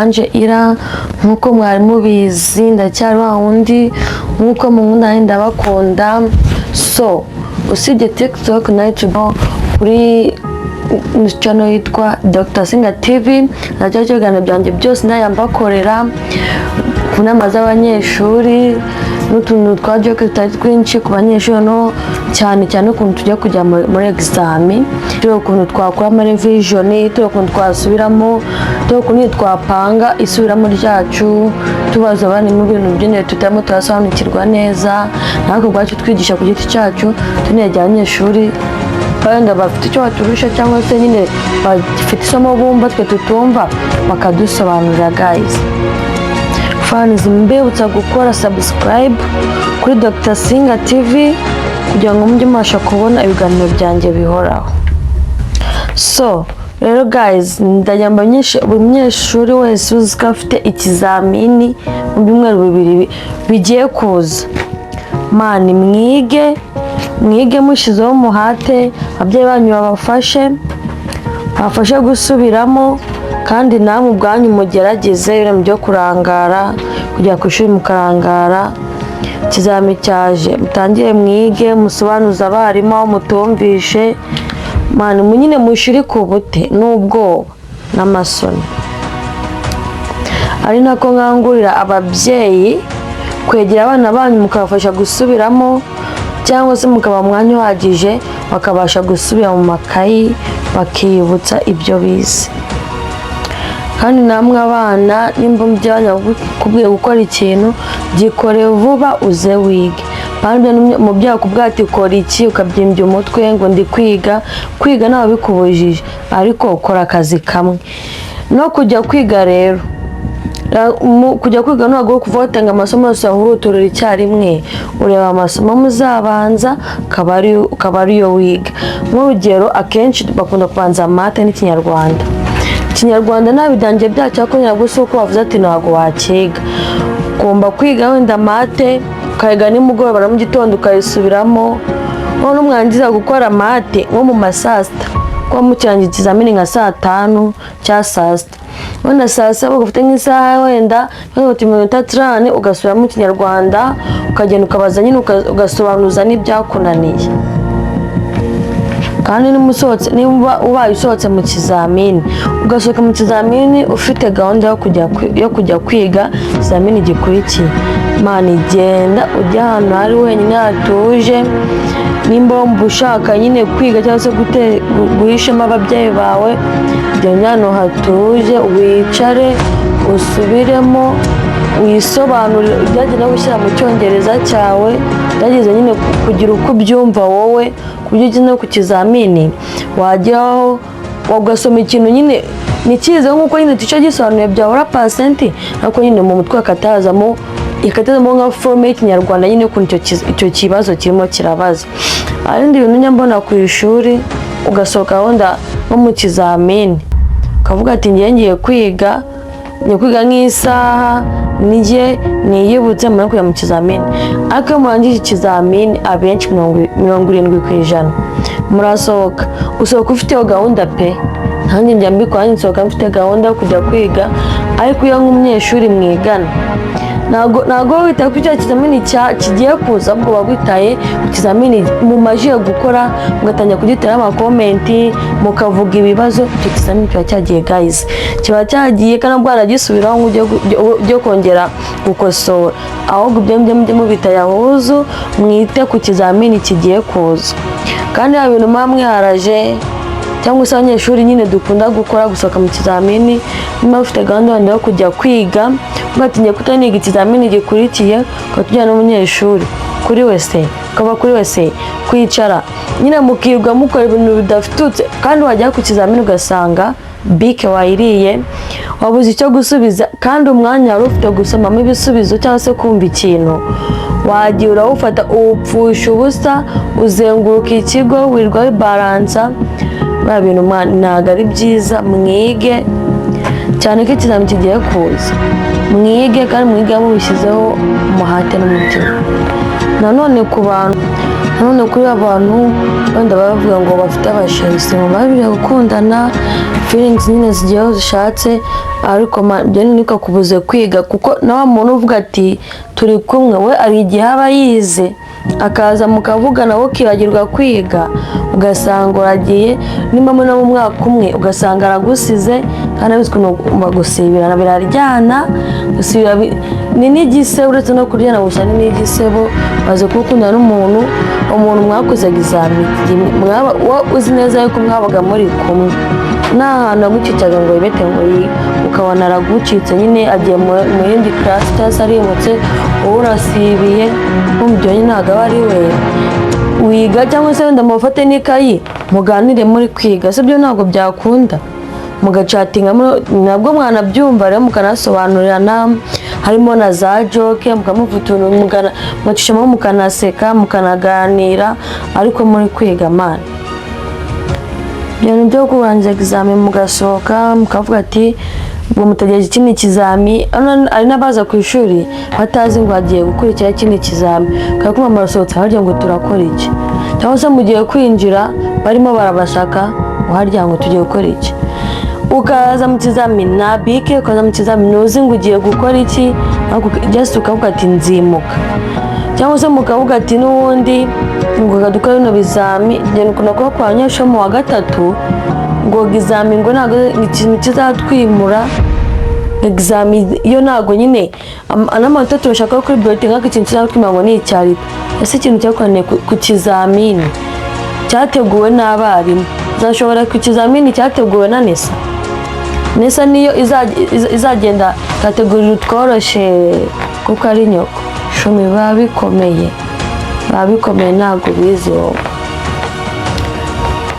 Ange ira nkuko mwari mubizi ndacyari wa wundi nkuko mukunda ndabakunda. So usibye TikTok na YouTube kuri channel yitwa Dr. Singa TV najya cyogana byanjye byose ndayambakorera kunama z'abanyeshuri n'utuntu twaje twinshi ku banyeshuri no cyane ukuntu tujya kujya muri exame turi ukuntu twakora ama revision turi ukuntu twasubiramo turi ukuntu twapanga isubiramo ryacu tubaza abana mu bintu by'ine tutamo twasobanukirwa neza nako bwacu twigisha ku giti cyacu tunejya abanyeshuri banda bafite icyo baturusha cyangwa se nyine bafite isomo bumva twe tutumva bakadusobanurira guys. Fans mbibutsa gukora subscribe kuri Dr. Singa TV kugira ngo mujye mubasha kubona ibiganiro byanjye bihoraho. So rero guys ndajyamba umunyeshuri wese uziko afite ikizamini mu byumweru bibiri bigiye kuza, mani mwige mushizeho umuhate, ababyeyi banyu babafashe gusubiramo kandi namwe ubwanyu mugerageze ibintu byo kurangara kujya ku ishuri mukarangara. Ikizami cyaje mutangire mwige musobanuza abarimu aho mutumvishe, mani munyine mushiri ku bute n'ubwoba n'amasoni. Ari nako nkangurira ababyeyi kwegera abana banyu mukabafasha gusubiramo cyangwa se mukaba mwanya uhagije bakabasha gusubira mu makayi bakiyibutsa ibyo bize. Kandi namwe abana nimba mujyanya kubwiye gukora ikintu gikore vuba uze wige. Kandi mu byakubwa ati kora iki ukabyimbya umutwe ngo ndi kwiga nawe bikubujije ariko ukora akazi kamwe. No kujya kwiga rero kujya kwiga ntabwo kuvotenga amasomo yose ahuruturira icyarimwe, ureba amasomo muzabanza ukaba ariyo wiga. Nk'urugero akenshi bakunda kubanza mate n'ikinyarwanda. Ikinyarwanda nabidangiye byacyo akonyera gusa uko bavuze ati ntabwo wakiga, ugomba kwiga wenda mate ukayiga nimugoroba mu gitondo ukayisubiramo. None umwangiza gukora mate nko mu masasta ko mukirangiza ikizamini nka saa 5 cya saa 6 wenda saa 7 ugafite nk'isaha wenda minota 30 ugasubira mu kinyarwanda ukagenda ukabaza nyine ugasobanuza n'ibyakunaniye. Kandi nimba ubaye usohotse mu kizamini ugasohoka mu kizamini ufite gahunda yo kujya kwiga ikizamini gikurikiye, mani genda ujya ahantu hari wenyine hatuje. Nimba ushaka nyine kwiga cyangwa se guhishamo ababyeyi bawe, genda ahantu hatuje wicare usubiremo wisobanurire ibyagiye no gushyira mu cyongereza cyawe byageze nyine kugira uko ubyumva wowe kubyo ugeze no ku kizamini wajyaho ugasoma ikintu nyine ni cyiza nk'uko nyine ticyo gisobanuye byahora pasenti ariko nyine mu mutwe akatazamo nka forme y'ikinyarwanda nyine ukuntu icyo kibazo kirimo kirabaza. Arindi bintu nyambona ku ishuri ugasohoka wenda nko mu kizamini ukavuga ati ngiye kwiga nk'isaha nijye niyibutse muri kujya mu kizamini. Ariko murangije ikizamini abenshi 70% murasohoka usohoka ufite gahunda pe. Nanjye njya mbikora nsohoka mfite gahunda yo kujya kwiga, ariko iyo nk'umunyeshuri mwigana ntago wita ku cyo kizamini kigiye kuza ubwo wabitaye ikizamini mu majiye gukora mugatangira kugitera amakomenti mukavuga ibibazo. Icyo kizamini kiba cyagiye guys, kiba cyagiye kandi bwaragisubiraho ngo kongera gukosora. Ahubwo ibyo mubita yahuzu mwite ku kizamini kigiye kuza. Kandi ibintu mwiharaje cyangwa se abanyeshuri nyine dukunda gukora gusohoka mu kizamini niba ufite gahunda yo kujya kwiga ugatinye kutaniga ikizamini gikurikiye ukatujyana n'umunyeshuri kuri wese kwicara nyine mukirwa mukora ibintu bidafitutse. Kandi wajya ku kizamini ugasanga bike wayiriye wabuze icyo gusubiza, kandi umwanya wari ufite gusomamo ibisubizo cyangwa se kumva ikintu wagiye urawufata upfusha ubusa uzenguruka ikigo wirwa wibaransa. Ba bintu ntabwo ari byiza. Mwige cyane ko ikizamini kigiye kuza, mwige kandi mwige mubishyizeho umuhate n'umutima. Nanone ku bantu none kuri abantu wenda bavuga ngo bafite abashensi ngo babire gukundana feelings nyine zigiyeho zishatse ariko byo nikakubuze kwiga kuko na wa muntu uvuga ati turi kumwe we ari igihe aba yize akaza mukavugana wo kiragirwa kwiga ugasanga uragiye nimba mu mwaka umwe ugasanga aragusize kandi bizwi no gusibirana biraryana gusibira ni n'igisebo uretse no kuryana gusa ni n'igisebo baze gukundana n'umuntu mwakoze exame mwaba uzi neza yuko mwabaga muri kumwe n'ahantu agucikaga ngo yibete ngo ukabona aragucitse nyine agiye mu yindi class cyangwa arimutse wowe urasibiye nk'umubyo nyine ntabwo aba ari we wiga cyangwa se wenda mufate n'ikayi muganire muri kwiga sibyo ntabwo byakunda mugacatinga nabwo mwanabyumva rero mukanasobanurirana harimo na za joke mukamuvutuntu mugacishamo mukanaseka mukanaganira ariko muri kwiga man ibintu byo kubanza exame mugasohoka mukavuga ati ngo mutegereje ikindi kizami ari n'abaza ku ishuri batazi ngo agiye gukurikira ikindi kizami kandi kuma marasohotse harya ngo turakora iki cyangwa se mugiye kwinjira barimo barabashaka uharya ngo tugiye gukora iki ukaza mu kizami na bike ukaza mu kizami nuzi ngo ugiye gukora iki just ukavuga ati nzimuka cyangwa se mukavuga ati n'ubundi ngo kadukora bino bizami ngene ukunda kuba kwa banyeshuri mu wa gatatu ngo exame ngo ntabwo ikintu kizatwimura exame iyo ntabwo nyine n'amanota turashaka kuri bibliothèque nk'ako ikintu kizatwimura ngo ni icyarita ese ikintu cyakoraniye ku kizamini cyateguwe n'abarimu zashobora ku kizamini cyateguwe na nesa niyo izagenda kategorira utworoshe kuko ari nyoko shumi biba bikomeye ntabwo bizi wowe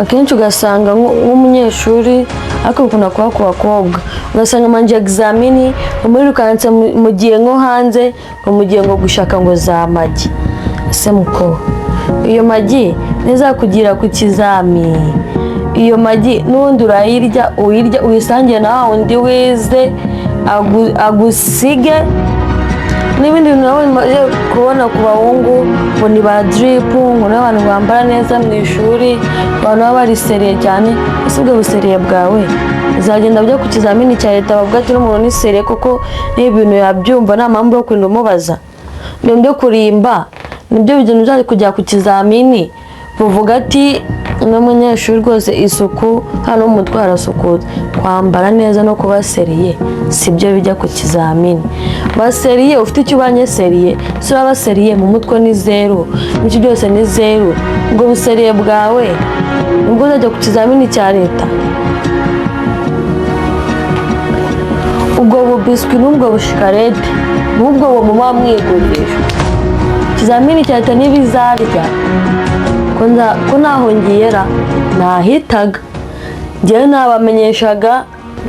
akenshi ugasanga nk'umunyeshuri ariko bikunda kuba ku bakobwa ugasanga manje examini umwirukanse mugiye nko hanze ngo mugiye ngo gushaka ngo za magi ese muko iyo magi nizakugira ku kizami iyo magi n'undi urayirya uyisangiye na wundi wize agusige n'ibindi bintu nawe kubona ku bahungu ngo ni ba drip ngo n'abantu bambara neza mu ishuri abantu baba bari seriye cyane ese ubwo buseriye bwawe uzagenda byo ku kizamini cya leta bavuga ati n'umuntu ni seriye kuko n'ibintu yabyumva nta mpamvu yo kurinda umubaza byo kurimba nibyo bintu uzaje kujya ku kizamini buvuga ati n'umunyeshuri rwose isuku hano umutwe harasukutse kwambara neza no kuba seriye sibyo bijya ku kizamini baseriye ufite icyo ubanye seriye si uraba seriye mu mutwe ni zero n'icyo byose ni zero ubwo buseriye bwawe ubwo uzajya ku kizamini cya leta ubwo bubiswi n'ubwo bushikarete n'ubwo muba mwigurisha ikizamini cya leta n'ibizarya ko naho ngiyera nahitaga njyewe nabamenyeshaga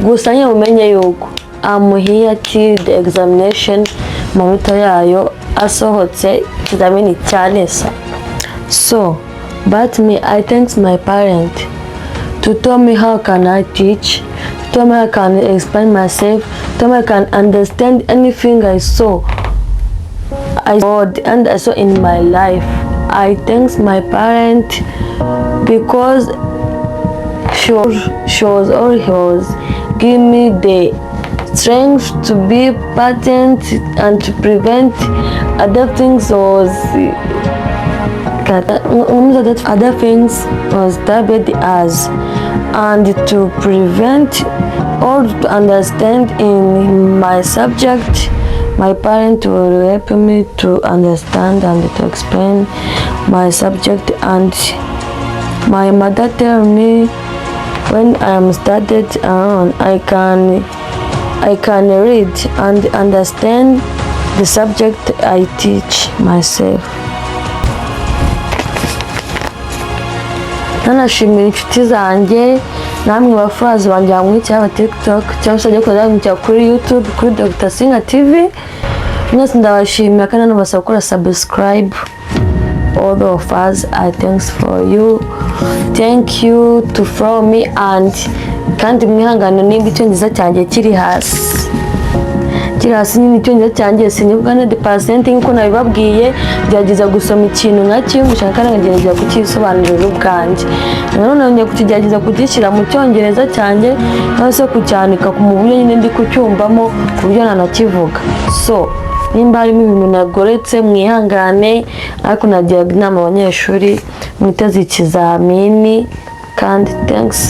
gusa nyine umenye yuko I'm here till the examination amanota yayo asohotse ikizamini cya nesa so but me I thanks my parent to tell me how can I teach, to tell me how can I explain myself, to tell me I can understand anything I saw and I saw in my life. I thanks my parent because she was giving me the strength to be patient and to prevent other things was targeted as and to prevent or to understand in my subject. My parents will help me to understand and to explain my subject, and my mother tell me when I am started around I can read and understand the subject I teach myself. Nanashimira inshuti zanjye namwe bafazi banjye bamwitse aba TikTok cyangwa se ajya kuri YouTube kuri Dr. Singa TV. Mwese ndabashimira kandi nabasaba gukora subscribe. All of us are thanks for you. Thank you to follow me and kandi mwihangane nimba icyongereza cyanjye kiri hasi kirasi nyine icyongereza cyanjye sinivuga na % nk'uko nabibabwiye, gerageza gusoma ikintu nka cyiyumvisha kandi nkagerageza kukisobanurira ubwanjye. Nanone nongeye kukigerageza kugishyira mu cyongereza cyanjye cyangwa se kucyandika mu buryo nyine ndi kucyumvamo ku buryo nanakivuga. So nimba harimo ibintu nagoretse mwihangane, ariko nagiraga inama abanyeshuri mwiteze ikizamini kandi thanks.